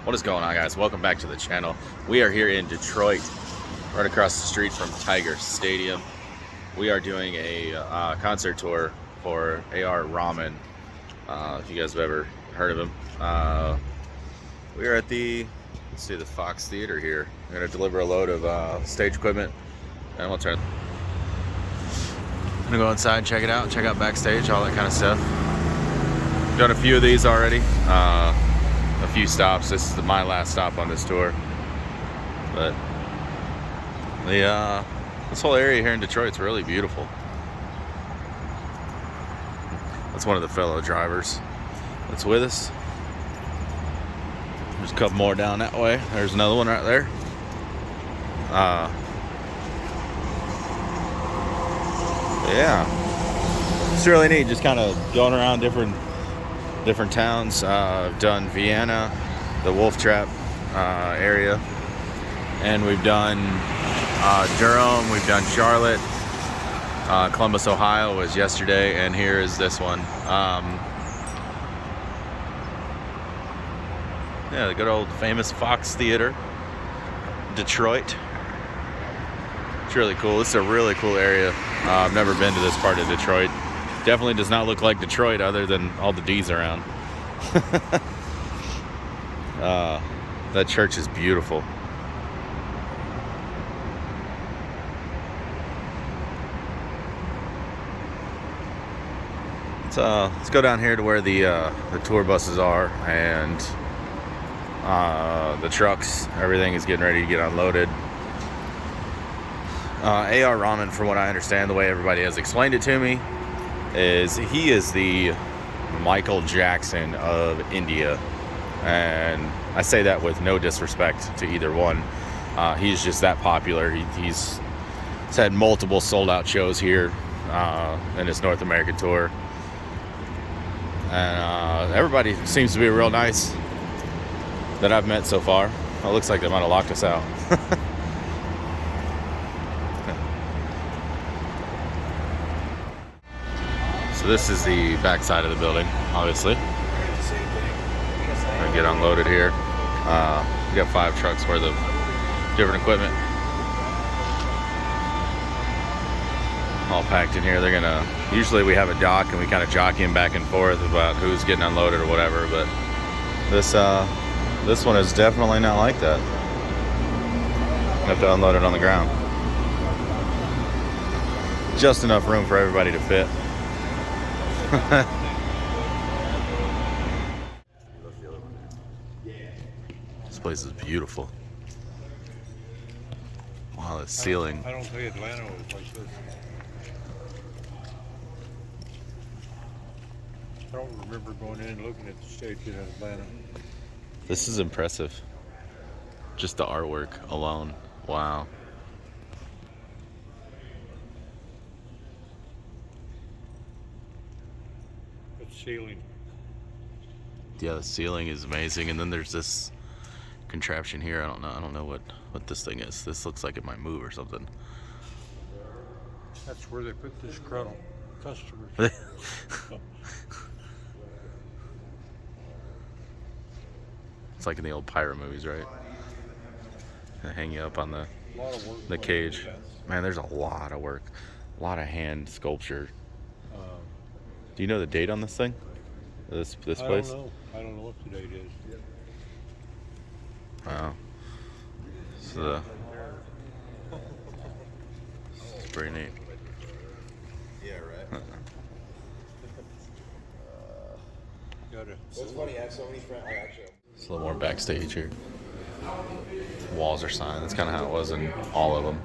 What is going on, guys? Welcome back to the channel. We are here in Detroit, right across the street from Tiger Stadium. We are doing a concert tour for A.R. Rahman. If you guys have ever heard of him. We are at the, let's see, the Fox Theater here. We're going to deliver a load of stage equipment, and we'll turn. I'm gonna go inside and check it out, check out Backstage, all that kind of stuff. Done a few of these already, a few stops. This is my last stop on this tour. But this whole area here in Detroit's really beautiful. That's one of the fellow drivers that's with us. There's a couple more down that way. There's another one right there. Yeah, it's really neat, just kind of going around different towns. I've done Vienna, the Wolf Trap area, and we've done Durham, we've done Charlotte, Columbus, Ohio was yesterday, and here is this one. Yeah, the good old famous Fox Theater, Detroit. It's really cool. This is a really cool area. I've never been to this part of Detroit. Definitely does not look like Detroit other than all the D's around. That church is beautiful. Let's go down here to where the tour buses are and the trucks. Everything is getting ready to get unloaded. A.R. Rahman, from what I understand, the way everybody has explained it to me, is he is the Michael Jackson of India. And I say that with no disrespect to either one. He's just that popular. He's had multiple sold-out shows here in his North American tour. And everybody seems to be real nice that I've met so far. It looks like they might have locked us out. So this is the back side of the building, obviously. Gonna get unloaded here. We got 5 trucks worth of different equipment, all packed in here. They're gonna, usually we have a dock and we kind of jockey them back and forth about who's getting unloaded or whatever, but this one is definitely not like that. You have to unload it on the ground. Just enough room for everybody to fit. This place is beautiful. Wow, the ceiling. I don't think Atlanta was like this. I don't remember going in and looking at the stage in Atlanta. This is impressive. Just the artwork alone. Wow. Ceiling. Yeah, the ceiling is amazing, and then there's this contraption here. I don't know what this thing is. This looks like it might move or something. That's where they put disgruntled customers. It's like in the old pirate movies, right? They hang you up on the cage. Man, there's a lot of work, a lot of hand sculpture. Do you know the date on this thing? This place? I don't know what the date is. Wow. So it's pretty neat. Yeah, right. That's funny. I have so many friends. Actually, It's a little more backstage here. Walls are signed. That's kind of how it was in all of them.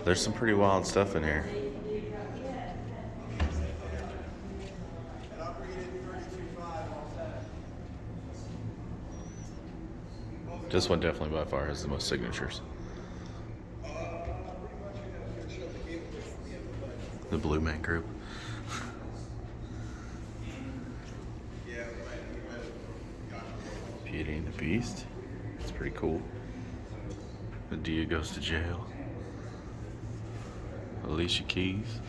There's some pretty wild stuff in here. This one definitely by far has the most signatures. The Blue Man Group. Beauty and the Beast. It's pretty cool. Medea Goes to Jail. Alicia Keys.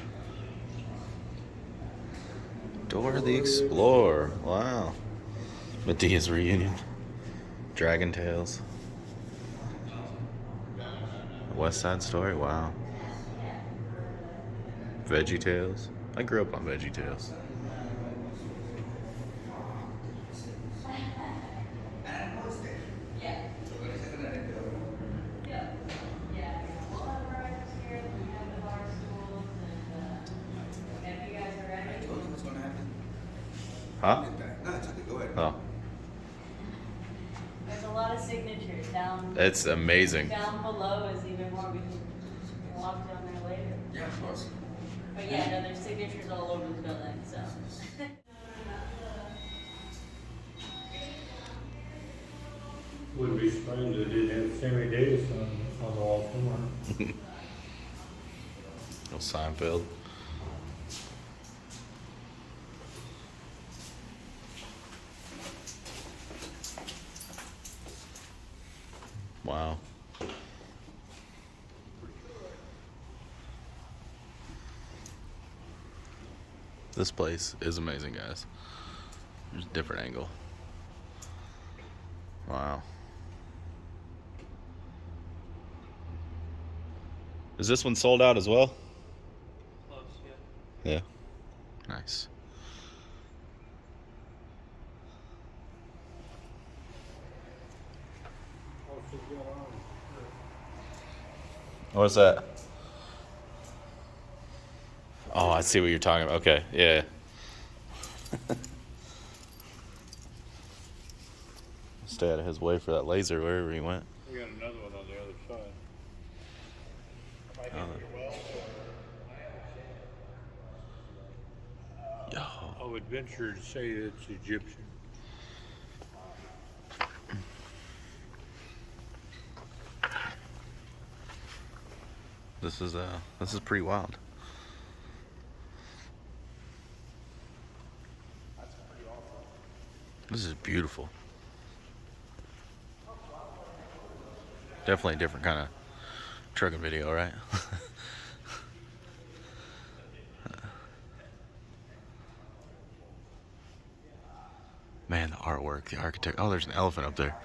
Dora the Explorer. Wow. Medea's reunion. Dragon Tales. West Side Story. Wow. Veggie Tales. I grew up on Veggie Tales. Huh? Oh. There's a lot of signatures down. It's amazing. Down below is even more. We can walk down there later. Yeah, of course. But yeah, no, there's signatures all over the building, so. Wouldn't be surprised if they didn't have Sammy Davis on the wall somewhere. No Seinfeld. Wow. This place is amazing, guys. There's a different angle. Wow. Is this one sold out as well? Close, yeah. Yeah. Nice. What's that? Oh, I see what you're talking about. Okay, yeah. Stay out of his way for that laser wherever he went. We got another one on the other side. Yo. I would venture to say it's Egyptian. This is pretty wild. This is beautiful. Definitely a different kind of trucking video, right? Man, the artwork, the architect. Oh, there's an elephant up there.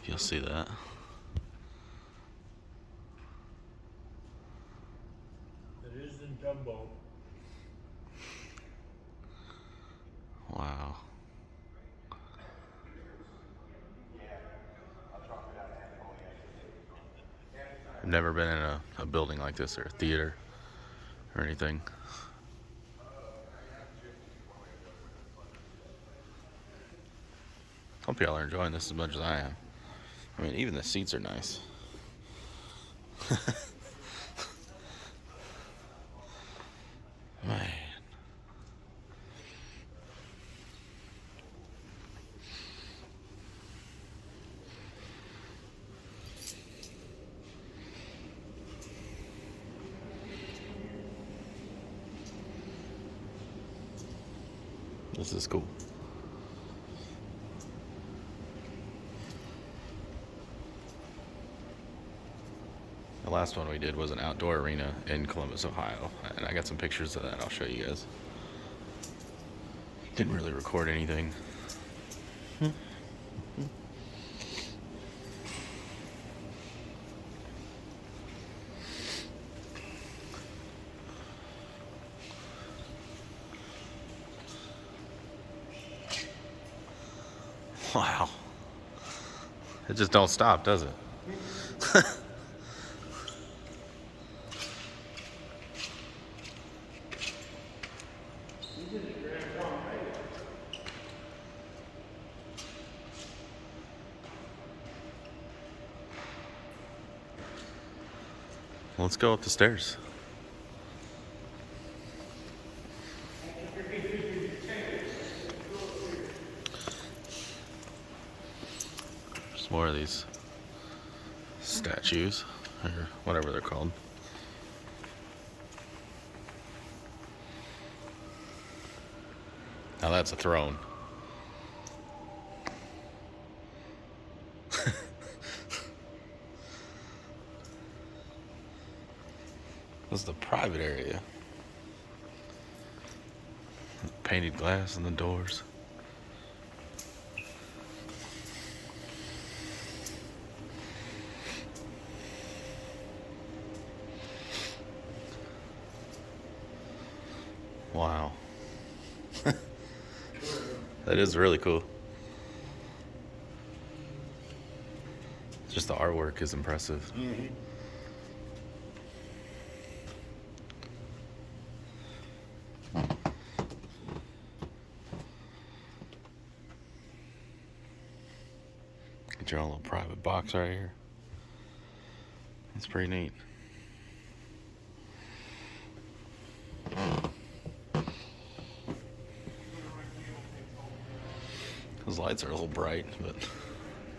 You'll see that. It is in Dumbo. Wow. I've never been in a building like this or a theater or anything. Hope y'all are enjoying this as much as I am. I mean, even the seats are nice. Man. This is cool. The last one we did was an outdoor arena in Columbus, Ohio, and I got some pictures of that I'll show you guys. Didn't really record anything. Wow. It just don't stop, does it? Let's go up the stairs. There's more of these statues, or whatever they're called. Now that's a throne. This is the private area. painted glass in the doors. Wow. That is really cool. Just the artwork is impressive. Mm-hmm. Get your own little private box right here. That's pretty neat. Those lights are a little bright, but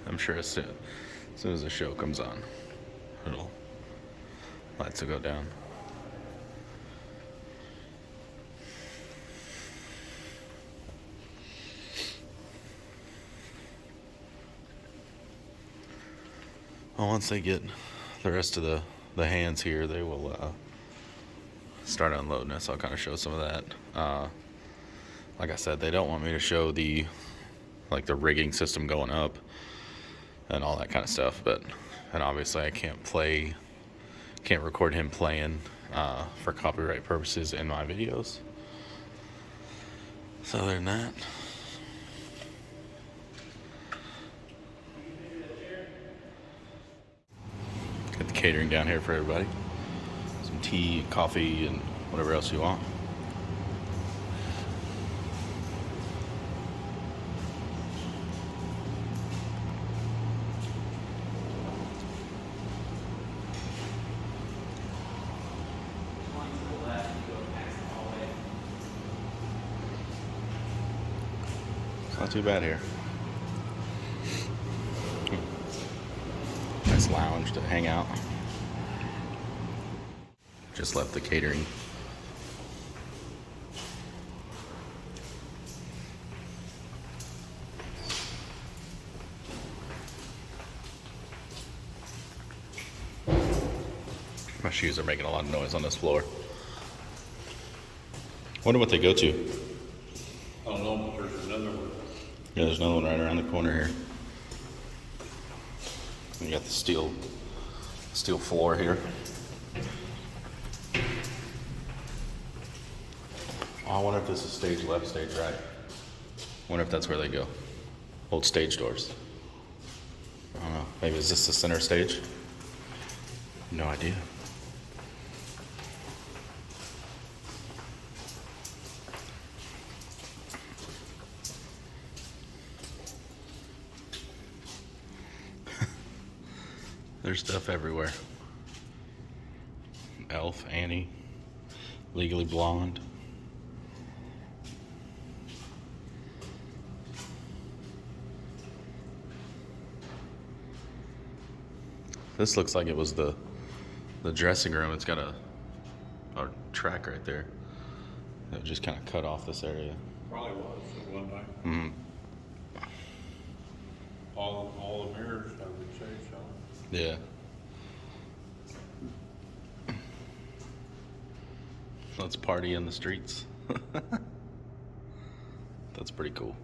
I'm sure as soon as the show comes on, lights will go down. Well, once they get the rest of the hands here, they will start unloading us. I'll kind of show some of that. Like I said, they don't want me to show the rigging system going up and all that kind of stuff, and obviously I can't record him playing for copyright purposes in my videos. So other than that, got the catering down here for everybody. Some tea, coffee, and whatever else you want. It's not too bad here. Nice lounge to hang out. Just left the catering. My shoes are making a lot of noise on this floor. Wonder what they go to. I don't know, but there's another one. Yeah, there's another one right around the corner here. You got the steel floor here. Oh, I wonder if this is stage left, stage right. Wonder if that's where they go. Old stage doors. I don't know. Maybe is this the center stage? No idea. There's stuff everywhere. Elf, Annie, Legally Blonde. This looks like it was the dressing room. It's got a track right there that just kind of cut off this area. Probably was at one time. Mm-hmm. All the mirrors, I would say so. Yeah. Let's party in the streets. That's pretty cool.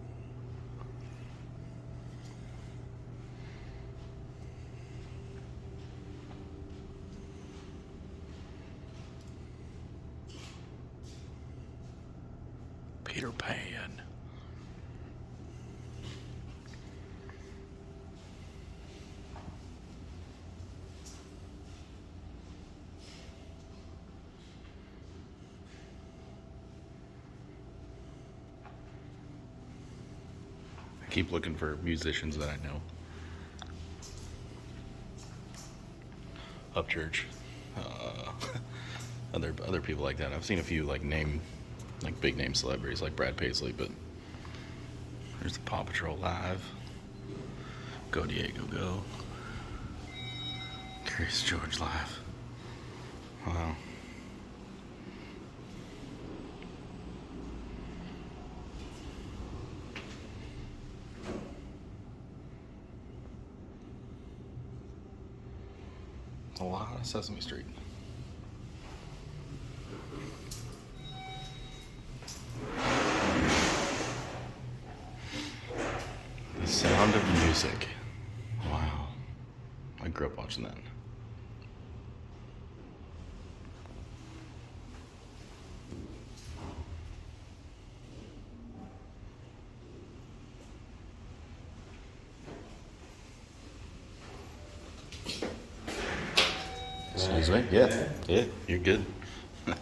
Peter Pan. I keep looking for musicians that I know. Upchurch, other people like that. I've seen a few big name celebrities like Brad Paisley, but there's the Paw Patrol live. Go Diego Go. Curious George live. Wow. A lot of Sesame Street. music. Wow. I grew up watching that. Excuse me? Yeah. Yeah, you're good. The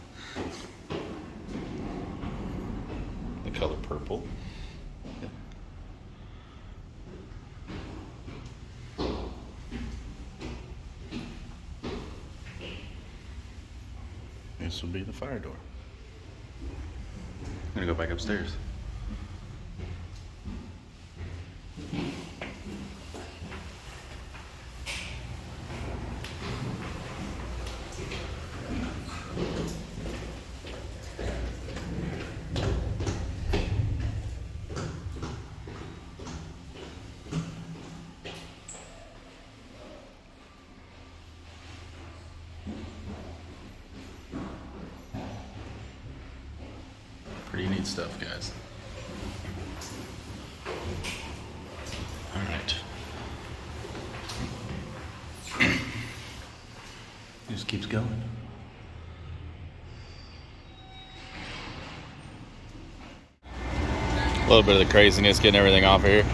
color purple. Yeah. This will be the fire door. I'm gonna go back upstairs. Pretty neat stuff, guys. All right. Just keeps going. A little bit of the craziness, getting everything off of here.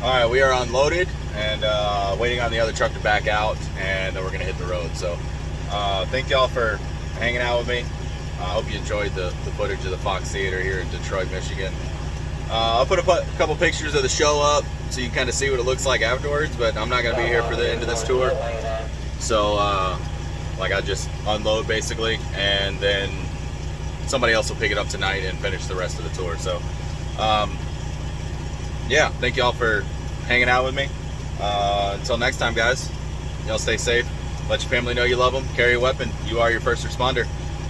All right, we are unloaded and waiting on the other truck to back out, and then we're gonna hit the road. So thank y'all for hanging out with me. I hope you enjoyed the footage of the Fox Theater here in Detroit, Michigan. I'll put a couple pictures of the show up so you can kind of see what it looks like afterwards, but I'm not gonna be here for the end of this tour. So like I just unload basically, and then somebody else will pick it up tonight and finish the rest of the tour. So yeah, thank y'all for hanging out with me. Until next time, guys, y'all stay safe. Let your family know you love them. Carry a weapon. You are your first responder.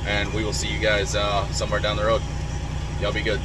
And we will see you guys somewhere down the road. Y'all be good.